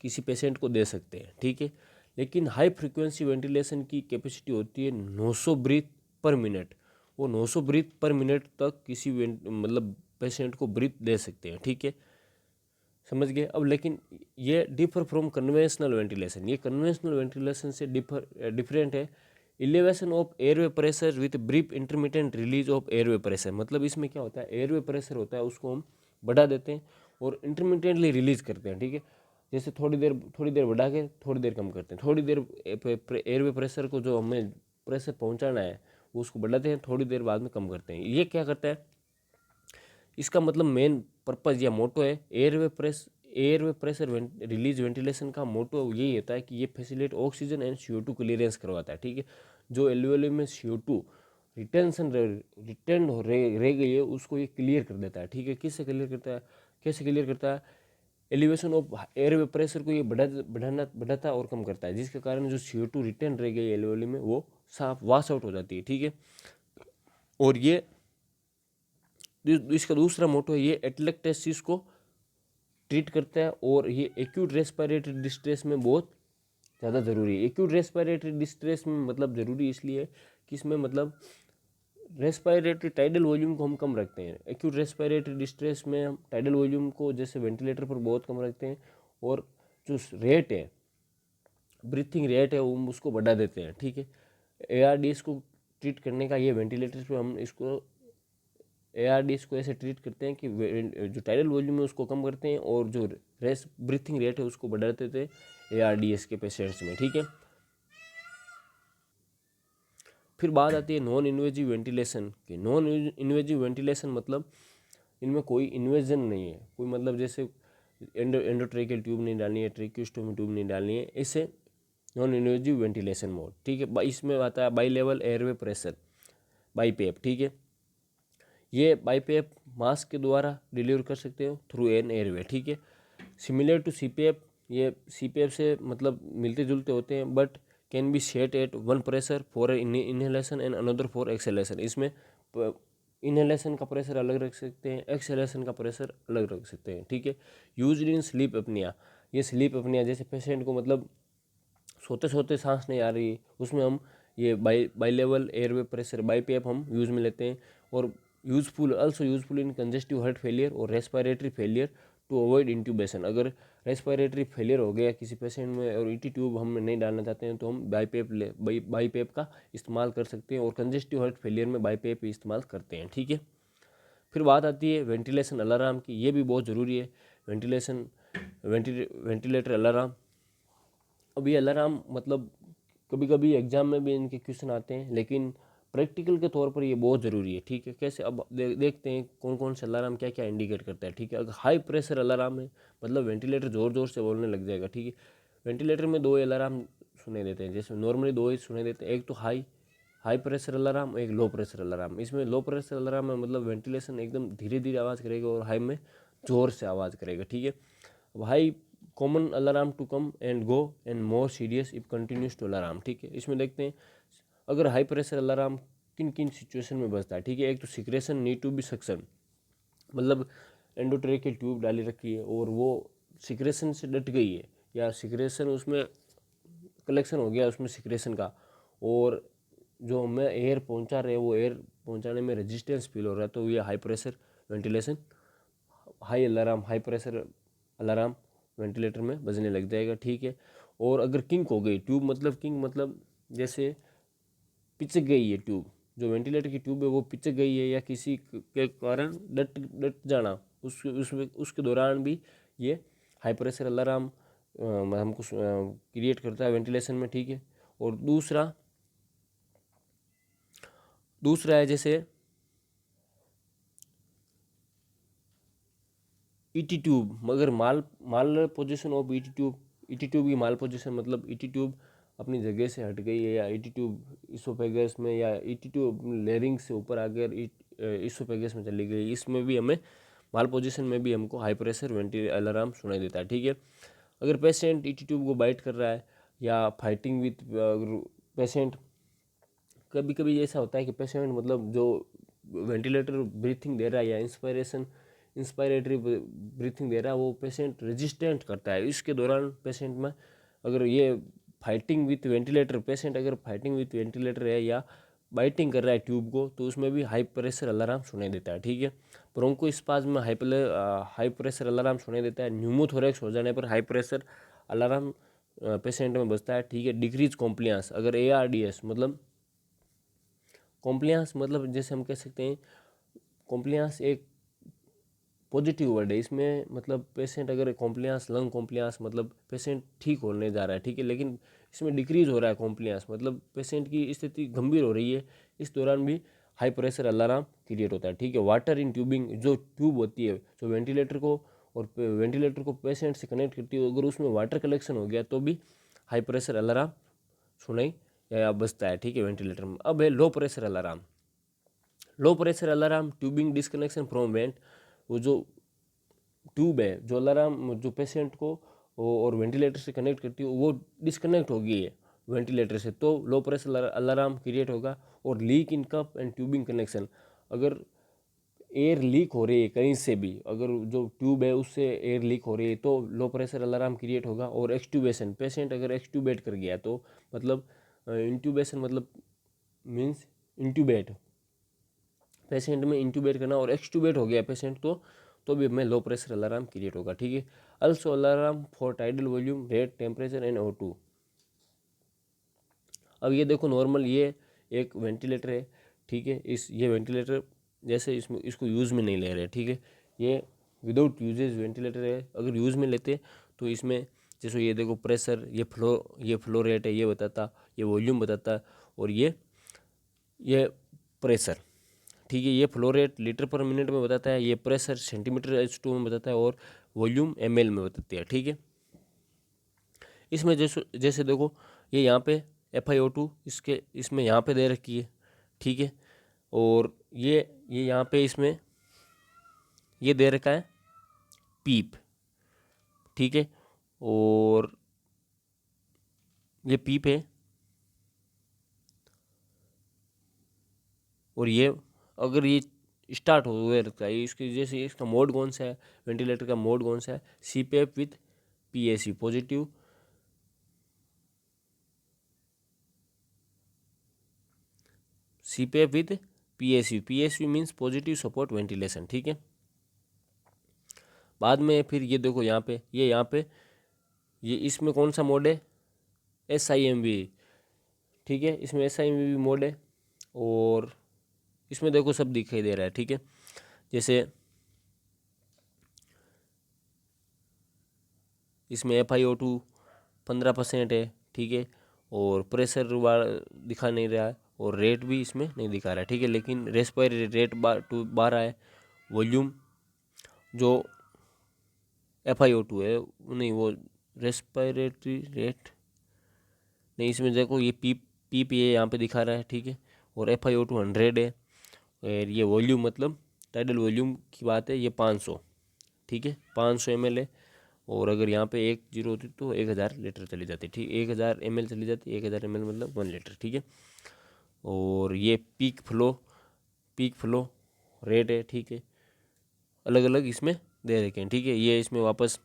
किसी पेशेंट को दे सकते हैं, ठीक है। लेकिन हाई फ्रीक्वेंसी वेंटिलेशन की कैपेसिटी होती है 900 ब्रीथ पर मिनट। वो 900 ब्रीथ पर मिनट तक किसी मतलब पेशेंट को ब्रीथ दे सकते हैं, ठीक है, समझ गए। अब लेकिन ये डिफर फ्रॉम कन्वेंशनल वेंटिलेशन, ये कन्वेंशनल वेंटिलेशन से डिफरेंट है। Elevation of airway pressure with brief intermittent release of airway pressure. मतलब इसमें क्या होता है, एयरवे प्रेशर होता है उसको हम बढ़ा देते हैं और इंटरमिटेंटली रिलीज करते हैं, ठीक है। जैसे थोड़ी देर बढ़ा के थोड़ी देर कम करते हैं, थोड़ी देर एयरवे प्रेशर को जो हमें प्रेशर पहुंचाना है वो उसको बढ़ाते हैं, थोड़ी देर बाद में कम करते हैं। ये क्या करता है, इसका मतलब मेन पर्पज़ या मोटो है एयरवे प्रेशर रिलीज वेंटिलेशन का मोटो यही होता है कि ये facilitate oxygen and CO2 clearance करवाता है, ठीक है। जो एल्वेओली में CO2 रिटेन रह गई है उसको ये क्लियर कर देता है, ठीक है। कैसे क्लियर करता है, एलिवेशन ऑफ एयरवे प्रेशर को ये बढ़ाता और कम करता है, जिसके कारण जो CO2 रिटेन रह गई एल्वेओली में वो साफ वॉश आउट हो जाती है, ठीक है। और ये इसका दूसरा मोटो है, ये एटलेक्टेसिस को ट्रीट करता है और ये एक्यूट रेस्पिरेटरी डिस्ट्रेस में बहुत ज़्यादा ज़रूरी है। एक्यूट रेस्पिरेटरी डिस्ट्रेस में मतलब ज़रूरी इसलिए कि इसमें मतलब रेस्पिरेटरी टाइडल वॉल्यूम को हम कम रखते हैं। एक्यूट रेस्पिरेटरी डिस्ट्रेस में हम टाइडल वॉल्यूम को जैसे वेंटिलेटर पर बहुत कम रखते हैं और जो रेट है, ब्रीथिंग रेट है, वो उसको बढ़ा देते हैं, ठीक है। ARDS को ट्रीट करने का ये वेंटिलेटर पे हम इसको ARDS को ऐसे ट्रीट करते हैं कि जो टाइडल वॉल्यूम है उसको कम करते हैं और जो ब्रीथिंग रेट है उसको बढ़ा देते थे ARDS के पेशेंट्स में, ठीक है। फिर बात आती है नॉन इन्वेजिव वेंटिलेशन की। नॉन इन्वेजिव वेंटिलेशन मतलब इनमें कोई इन्वेजन नहीं है, कोई मतलब जैसे एंडोट्रेकियल ट्यूब नहीं डालनी है, ट्रेकियोस्टोमी ट्यूब नहीं डालनी है, इसे नॉन इन्वेजिव वेंटिलेशन मोड, ठीक है। इसमें आता है by level airway pressure BiPAP, ठीक है। ये बाईपेप मास्क के द्वारा डिलीवर कर सकते हो थ्रू एन एयरवे, ठीक है। सिमिलर टू सीपेप, ये सीपेप से मतलब मिलते जुलते होते हैं, but can be set at one pressure for inhalation and another for exhalation. इसमें इनहेलेशन का प्रेशर अलग रख सकते हैं, एक्सहेलेशन का प्रेशर अलग रख सकते हैं, ठीक है। यूज्ड इन स्लीप अपनिया, ये स्लीप अपनिया जैसे पेशेंट को मतलब सोते सोते सांस नहीं आ रही है, उसमें हम ये bi level airway pressure BiPAP हम यूज़ में लेते हैं। और useful in congestive heart failure और respiratory failure to avoid intubation. अगर रेस्पिरेटरी फेलियर हो गया किसी पेशेंट में और ईटी ट्यूब हम नहीं डालना चाहते हैं तो हम बाईपेप का इस्तेमाल कर सकते हैं और कंजेस्टिव हार्ट फेलियर में बाईपेप इस्तेमाल करते हैं, ठीक है। फिर बात आती है वेंटिलेशन अलार्म की, ये भी बहुत ज़रूरी है, वेंटिलेटर अलार्म। अब ये अलार्म मतलब कभी कभी एग्जाम में भी इनके क्वेश्चन आते हैं, लेकिन प्रैक्टिकल के तौर पर ये बहुत ज़रूरी है, ठीक है। कैसे, अब देखते हैं कौन कौन से अलार्म क्या क्या इंडिकेट करता है, ठीक है। अगर हाई प्रेशर अलार्म है मतलब वेंटिलेटर ज़ोर ज़ोर से बोलने लग जाएगा, ठीक है। वेंटिलेटर में दो अलार्म सुनाई देते हैं। जैसे नॉर्मली दो ही सुनाई देते हैं, एक तो हाई प्रेशर अलार्म, एक लो प्रेशर अलार्म। इसमें लो प्रेशर अलार्म में मतलब वेंटिलेशन एकदम धीरे धीरे आवाज़ करेगा और हाई में ज़ोर से आवाज़ करेगा, ठीक है। अब high common alarm to come and go and more serious if continuous to alarm, ठीक है। इसमें देखते हैं अगर हाई प्रेशर अलार्म किन किन सिचुएशन में बजता है, ठीक है। एक तो secretion need to be suction, मतलब एंडोट्रेकियल ट्यूब डाली रखी है और वो सिक्रेशन से डट गई है, या सिक्रेशन उसमें कलेक्शन हो गया उसमें सिक्रेशन का, और जो हमें एयर पहुंचा रहे वो एयर पहुंचाने में रेजिस्टेंस फील हो रहा है, तो ये high pressure ventilation, high pressure alarm ventilator में बजने लग जाएगा, ठीक है। और अगर किंक हो गई ट्यूब, मतलब किंक मतलब जैसे पिचक गई है ट्यूब, जो वेंटिलेटर की ट्यूब है वो पिचक गई है या किसी के कारण डट जाना, उसके दौरान भी ये हाई प्रेशर अलार्म हमको क्रिएट करता है वेंटिलेशन में, ठीक है। और दूसरा है जैसे ईटी ट्यूब, मगर माल पोजीशन ऑफ ईटी ट्यूब की माल पोजीशन, मतलब ईटी ट्यूब अपनी जगह से हट गई है, या ईटी ट्यूब इसोफेगस में, या ईटी ट्यूब लेरिंग से ऊपर आकर इसोफेगस में चली गई, इसमें भी हमें माल पोजीशन में भी हमको हाई प्रेशर वेंटिलेटर अलार्म सुनाई देता है, ठीक है। अगर पेशेंट ईटी ट्यूब को बाइट कर रहा है या फाइटिंग विथ पेशेंट, कभी कभी ऐसा होता है कि पेशेंट मतलब जो वेंटिलेटर ब्रीथिंग दे रहा है या इंस्पायरेटरी ब्रीथिंग दे रहा है, वो पेशेंट रेजिस्टेंट करता है, इसके दौरान पेशेंट में अगर ये फाइटिंग विथ वेंटिलेटर, पेशेंट अगर फाइटिंग विथ वेंटिलेटर है या बाइटिंग कर रहा है ट्यूब को, तो उसमें भी हाई प्रेशर अलार्म सुनाई देता है, ठीक है। ब्रोंको स्पाज्म में हाई प्रेशर अलार्म सुनाई देता है। न्यूमोथोरेक्स हो जाने पर हाई प्रेशर अलार्म पेशेंट में बजता है, ठीक है। डिक्रीज कॉम्प्लियंस, अगर ARDS मतलब कॉम्प्लियंस मतलब जैसे हम कह सकते हैं कॉम्प्लियंस एक पॉजिटिव वर्ड है, इसमें मतलब पेशेंट अगर कॉम्प्लियंस लंग कॉम्प्लियंस मतलब पेशेंट ठीक होने जा रहा है, ठीक है, लेकिन इसमें डिक्रीज हो रहा है कॉम्प्लियंस, मतलब पेशेंट की स्थिति गंभीर हो रही है, इस दौरान भी हाई प्रेशर अलार्म क्रिएट होता है, ठीक है। वाटर इन ट्यूबिंग, जो ट्यूब होती है जो वेंटिलेटर को और वेंटिलेटर को पेशेंट से कनेक्ट करती है, अगर उसमें वाटर कलेक्शन हो गया तो भी हाई प्रेशर अलार्म सुनाई या बजता है, ठीक है, वेंटिलेटर में। अब है low pressure alarm. Low pressure alarm tubing disconnection from went, वो जो ट्यूब है जो अलार्म जो पेशेंट को और वेंटिलेटर से कनेक्ट करती है वो डिस्कनेक्ट हो गई है वेंटिलेटर से, तो लो प्रेशर अलार्म क्रिएट होगा। और leak in cup and tubing connection, अगर एयर लीक हो रही है कहीं से भी, अगर जो ट्यूब है उससे एयर लीक हो रही है तो लो प्रेशर अलार्म क्रिएट होगा। और एक्सट्यूबेशन, पेशेंट अगर एक्सट्यूबेट कर गया तो मतलब इंट्यूबेशन मतलब मीन्स इंट्यूबेट, पेशेंट में इंट्यूबेट करना, और एक्सट्यूबेट हो गया पेशेंट तो भी हमें लो प्रेशर अलार्म क्रिएट होगा, ठीक है। Also alarm for tidal volume, rate, temperature and O2। अब ये देखो नॉर्मल ये एक वेंटिलेटर है, ठीक है, ये वेंटिलेटर जैसे इसको यूज़ में नहीं ले रहे, ठीक है, ये विदाउट यूजेज वेंटिलेटर है। अगर यूज़ में लेते तो इसमें जैसे ये देखो प्रेशर, ये फ्लो रेट है ये बताता, ये वॉल्यूम बताता, और ये प्रेशर, ठीक है, ये फ्लो रेट लीटर पर मिनट में बताता है, ये प्रेशर सेंटीमीटर H2 में बताता है, और वॉल्यूम ml में बताती है, ठीक है। इसमें जैसे देखो ये यहाँ पे FiO2 इसमें यहाँ पे दे रखी है, ठीक है। और ये यहाँ पे इसमें ये दे रखा है पीप, ठीक है। और ये पीप है, और ये अगर ये स्टार्ट हुए रखता है, इसकी जैसे इसका मोड कौन सा है, वेंटिलेटर का मोड कौन सा है, CPAP with PAC positive, CPAP with PAC means positive support ventilation, ठीक है। बाद में फिर ये देखो यहाँ पे ये इसमें कौन सा मोड है, SIMV, ठीक है, इसमें SIMV मोड है। और इसमें देखो सब दिखाई दे रहा है, ठीक है, जैसे इसमें FiO2 15% है, ठीक है, और प्रेशर दिखा नहीं रहा है, और रेट भी इसमें नहीं दिखा रहा है, ठीक है, लेकिन रेस्पिरेटरी रेट 12 है। वॉल्यूम जो FiO2 है नहीं, वो रेस्पिरेटरी रेट नहीं, इसमें देखो ये पीप ये यहाँ पे दिखा रहा है, ठीक है। और FiO2 100 है। और ये वॉल्यूम मतलब टाइडल वॉल्यूम की बात है, ये 500, ठीक है, 500 ml है। और अगर यहाँ पे 1 0 होती तो 1000 लीटर चली जाती, ठीक, 1000 ml चली जाती, 1000 ml मतलब 1 लीटर, ठीक है। और ये पीक फ्लो रेट है, ठीक है, अलग अलग इसमें दे रखे हैं, ठीक है। ये इसमें वापस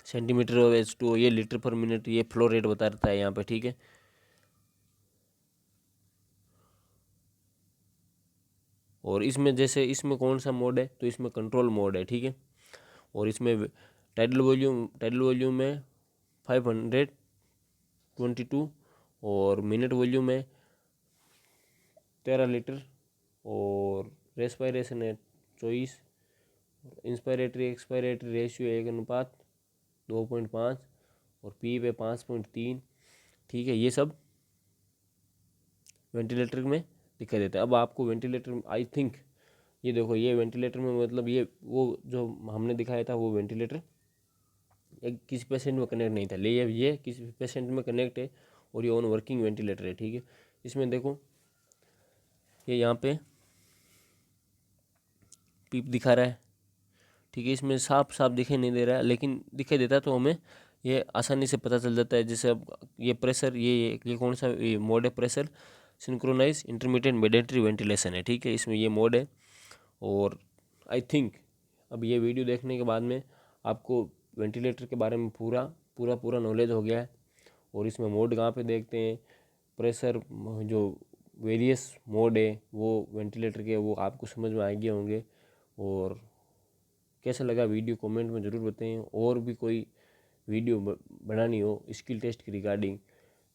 सेंटीमीटर ऑफ H2O, ये लीटर पर मिनट, ये फ्लो रेट बता रहता है यहाँ पे, ठीक है। और इसमें जैसे इसमें कौन सा मोड है, तो इसमें कंट्रोल मोड है, ठीक है। और इसमें टाइडल वॉल्यूम में 522 और मिनट वॉल्यूम है 13 लीटर। और रेस्पायरेशन है 24, इंस्पायरेटरी एक्सपायरेटरी रेशियो 1:2.5 और पी पे 5.3, ठीक है। ये सब वेंटिलेटर में दिखाई देता है। अब आपको वेंटिलेटर आई थिंक ये देखो, ये वेंटिलेटर में मतलब ये वो जो हमने दिखाया था वो वेंटिलेटर एक किसी पेशेंट में कनेक्ट नहीं था, ले ये किसी पेशेंट में कनेक्ट है और ये ऑन वर्किंग वेंटिलेटर है, ठीक है। इसमें देखो ये यहाँ पे पीप दिखा रहा है, ठीक है। इसमें साफ दिखाई नहीं दे रहा है, लेकिन दिखाई देता तो हमें ये आसानी से पता चल जाता है। जैसे अब ये प्रेशर, ये कौन सा ये मोड है, pressure synchronize intermediate mandatory ventilation है, ठीक है, इसमें ये मोड है। और आई थिंक अब ये वीडियो देखने के बाद में आपको वेंटिलेटर के बारे में पूरा नॉलेज हो गया है। और इसमें मोड कहाँ पे देखते हैं, प्रेशर जो वेरियस मोड है वो वेंटिलेटर के, वो आपको समझ में आ गए होंगे। और कैसा लगा वीडियो कमेंट में ज़रूर बताएं। और भी कोई वीडियो बनानी हो स्किल टेस्ट की रिगार्डिंग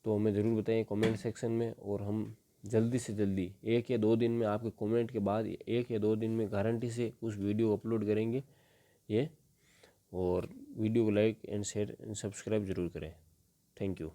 तो हमें ज़रूर बताएं कमेंट सेक्शन में। और हम जल्दी से जल्दी 1 या 2 दिन में, आपके कमेंट के बाद 1 या 2 दिन में गारंटी से उस वीडियो को अपलोड करेंगे ये। और वीडियो को like and share and subscribe ज़रूर करें। Thank you.